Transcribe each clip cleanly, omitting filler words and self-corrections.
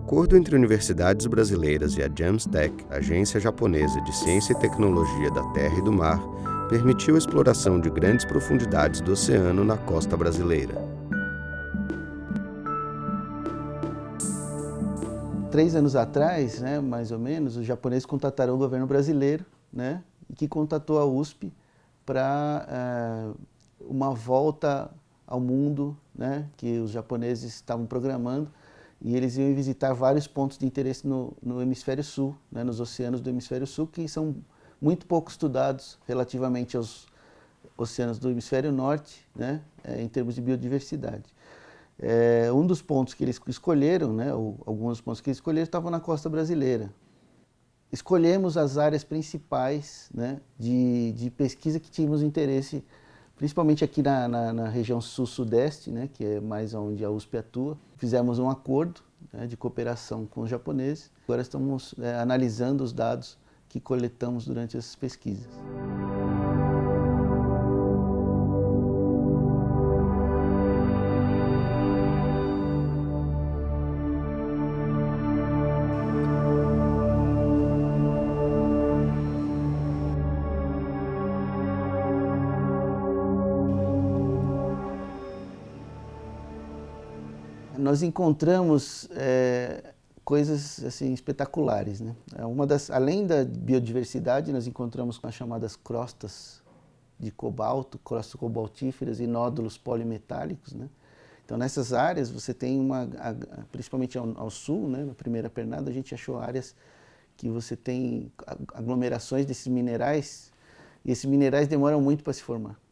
acordo entre universidades brasileiras e a JAMSTEC, agência japonesa de ciência e tecnologia da terra e do mar, permitiu a exploração de grandes profundidades do oceano na costa brasileira. 3 anos atrás, mais ou menos, os japoneses contataram o governo brasileiro, que contatou a USP para uma volta ao mundo, que os japoneses estavam programando, e eles iam visitar vários pontos de interesse no hemisfério sul, nos oceanos do hemisfério sul, que são muito pouco estudados relativamente aos oceanos do hemisfério norte, em termos de biodiversidade. Um dos pontos que eles escolheram, ou alguns pontos que eles escolheram, estavam na costa brasileira. Escolhemos as áreas principais de pesquisa que tínhamos interesse, principalmente aqui na região sul-sudeste, que é mais onde a USP atua. Fizemos um acordo de cooperação com os japoneses. Agora estamos analisando os dados que coletamos durante essas pesquisas. Nós encontramos coisas assim, espetaculares. Além da biodiversidade, nós encontramos as chamadas crostas de cobalto, crostas cobaltíferas e nódulos polimetálicos. Então, nessas áreas, você tem principalmente ao sul, na primeira pernada, a gente achou áreas que você tem aglomerações desses minerais, e esses minerais demoram muito para se formar.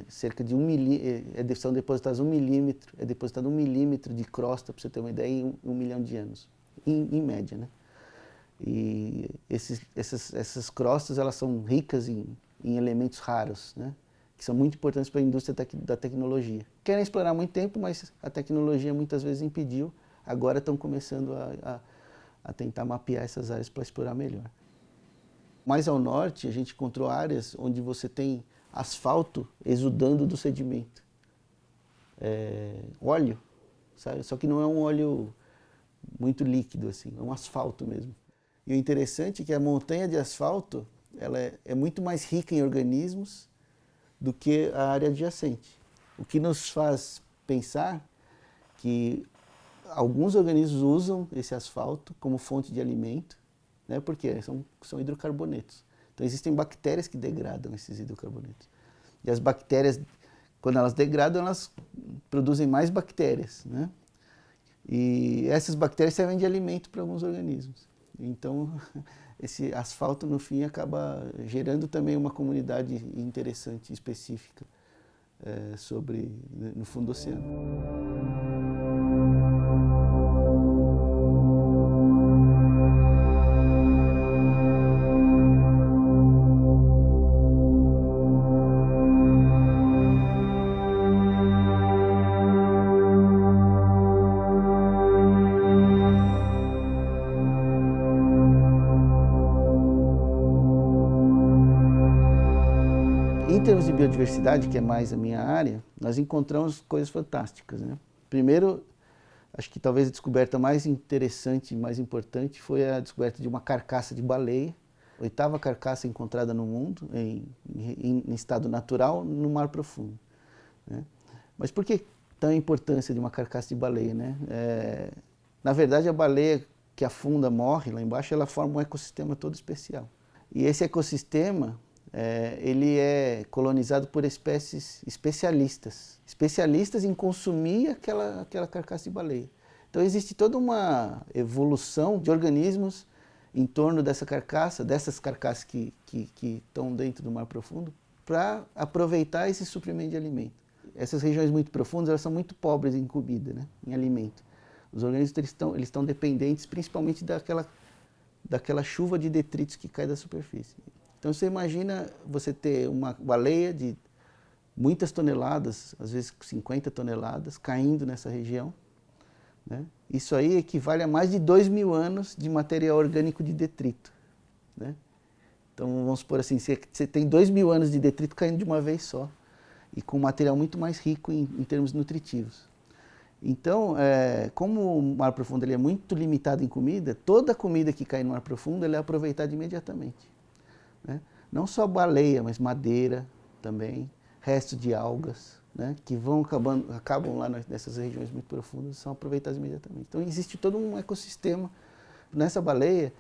Cerca de 1 milímetro, são depositados 1 milímetro, é depositado 1 milímetro de crosta, para você ter uma ideia, em 1 milhão de anos, em média. E essas crostas, elas são ricas em elementos raros, que são muito importantes para a indústria da tecnologia. Querem explorar há muito tempo, mas a tecnologia muitas vezes impediu. Agora estão começando a tentar mapear essas áreas para explorar melhor. Mais ao norte, a gente encontrou áreas onde você tem asfalto exudando do sedimento. Óleo, sabe? Só que não é um óleo muito líquido, assim, é um asfalto mesmo. E o interessante é que a montanha de asfalto ela é muito mais rica em organismos do que a área adjacente. O que nos faz pensar que alguns organismos usam esse asfalto como fonte de alimento, porque são hidrocarbonetos. Então existem bactérias que degradam esses hidrocarbonetos. E as bactérias, quando elas degradam, elas produzem mais bactérias. E essas bactérias servem de alimento para alguns organismos. Então esse asfalto, no fim, acaba gerando também uma comunidade interessante, específica, no fundo do oceano. Em termos de biodiversidade, que é mais a minha área, nós encontramos coisas fantásticas. Primeiro, acho que talvez a descoberta mais interessante e mais importante foi a descoberta de uma carcaça de baleia, a 8ª carcaça encontrada no mundo, em estado natural, no mar profundo. Mas por que tanta importância de uma carcaça de baleia? Na verdade, a baleia que afunda, morre lá embaixo, ela forma um ecossistema todo especial. E esse ecossistema ele é colonizado por espécies especialistas em consumir aquela carcaça de baleia. Então existe toda uma evolução de organismos em torno dessas carcaças que estão dentro do mar profundo, para aproveitar esse suprimento de alimento. Essas regiões muito profundas, elas são muito pobres em comida, em alimento. Os organismos eles estão dependentes principalmente daquela chuva de detritos que cai da superfície. Então você imagina você ter uma baleia de muitas toneladas, às vezes 50 toneladas, caindo nessa região. Isso aí equivale a mais de 2.000 anos de material orgânico de detrito. Então vamos supor assim, você tem 2.000 anos de detrito caindo de uma vez só, e com material muito mais rico em termos nutritivos. Então, como o mar profundo ele é muito limitado em comida, toda comida que cai no mar profundo ela é aproveitada imediatamente, né? Não só baleia, mas madeira também, restos de algas, né, que acabam lá nessas regiões muito profundas, são aproveitados imediatamente. Então existe todo um ecossistema. Nessa baleia,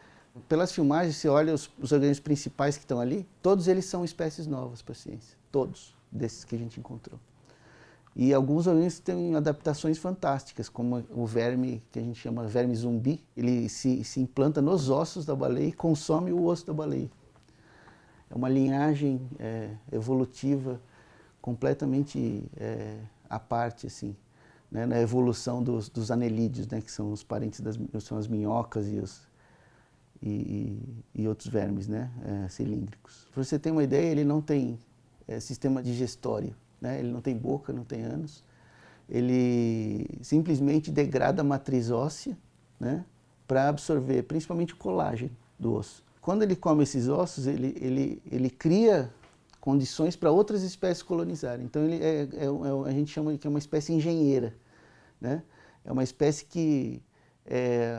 pelas filmagens, você olha os organismos principais que estão ali, todos eles são espécies novas para a ciência, todos desses que a gente encontrou. E alguns organismos têm adaptações fantásticas, como o verme, que a gente chama verme zumbi, ele se implanta nos ossos da baleia e consome o osso da baleia. É uma linhagem evolutiva completamente à parte, assim, né, na evolução dos anelídeos, né, que são os parentes são as minhocas e outros vermes, né, cilíndricos. Para você ter uma ideia, ele não tem sistema digestório, né, ele não tem boca, não tem ânus, ele simplesmente degrada a matriz óssea, né, para absorver principalmente o colágeno do osso. Quando ele come esses ossos, ele cria condições para outras espécies colonizarem. Então a gente chama que é uma espécie engenheira, né? É uma espécie que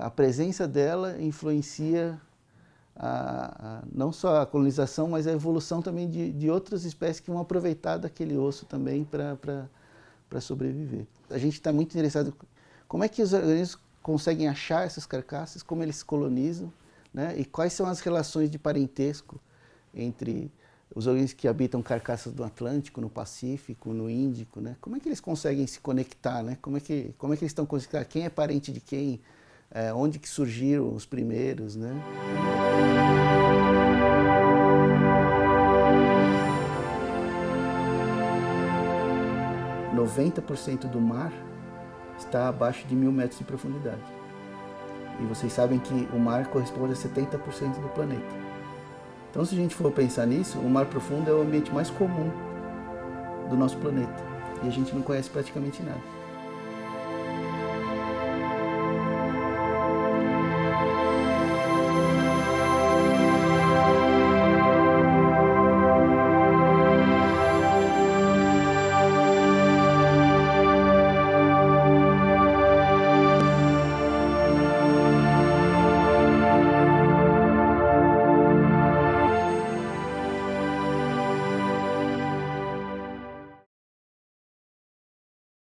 a presença dela influencia não só a colonização, mas a evolução também de outras espécies que vão aproveitar daquele osso também para sobreviver. A gente está muito interessado em como é que os organismos conseguem achar essas carcaças, como eles se colonizam, né? E quais são as relações de parentesco entre os organismos que habitam carcaças do Atlântico, no Pacífico, no Índico, né? Como é que eles conseguem se conectar, né? Como é que eles estão conectados? Quem é parente de quem? Onde que surgiram os primeiros, né? 90% do mar está abaixo de 1000 metros de profundidade. E vocês sabem que o mar corresponde a 70% do planeta. Então, se a gente for pensar nisso, o mar profundo é o ambiente mais comum do nosso planeta. E a gente não conhece praticamente nada.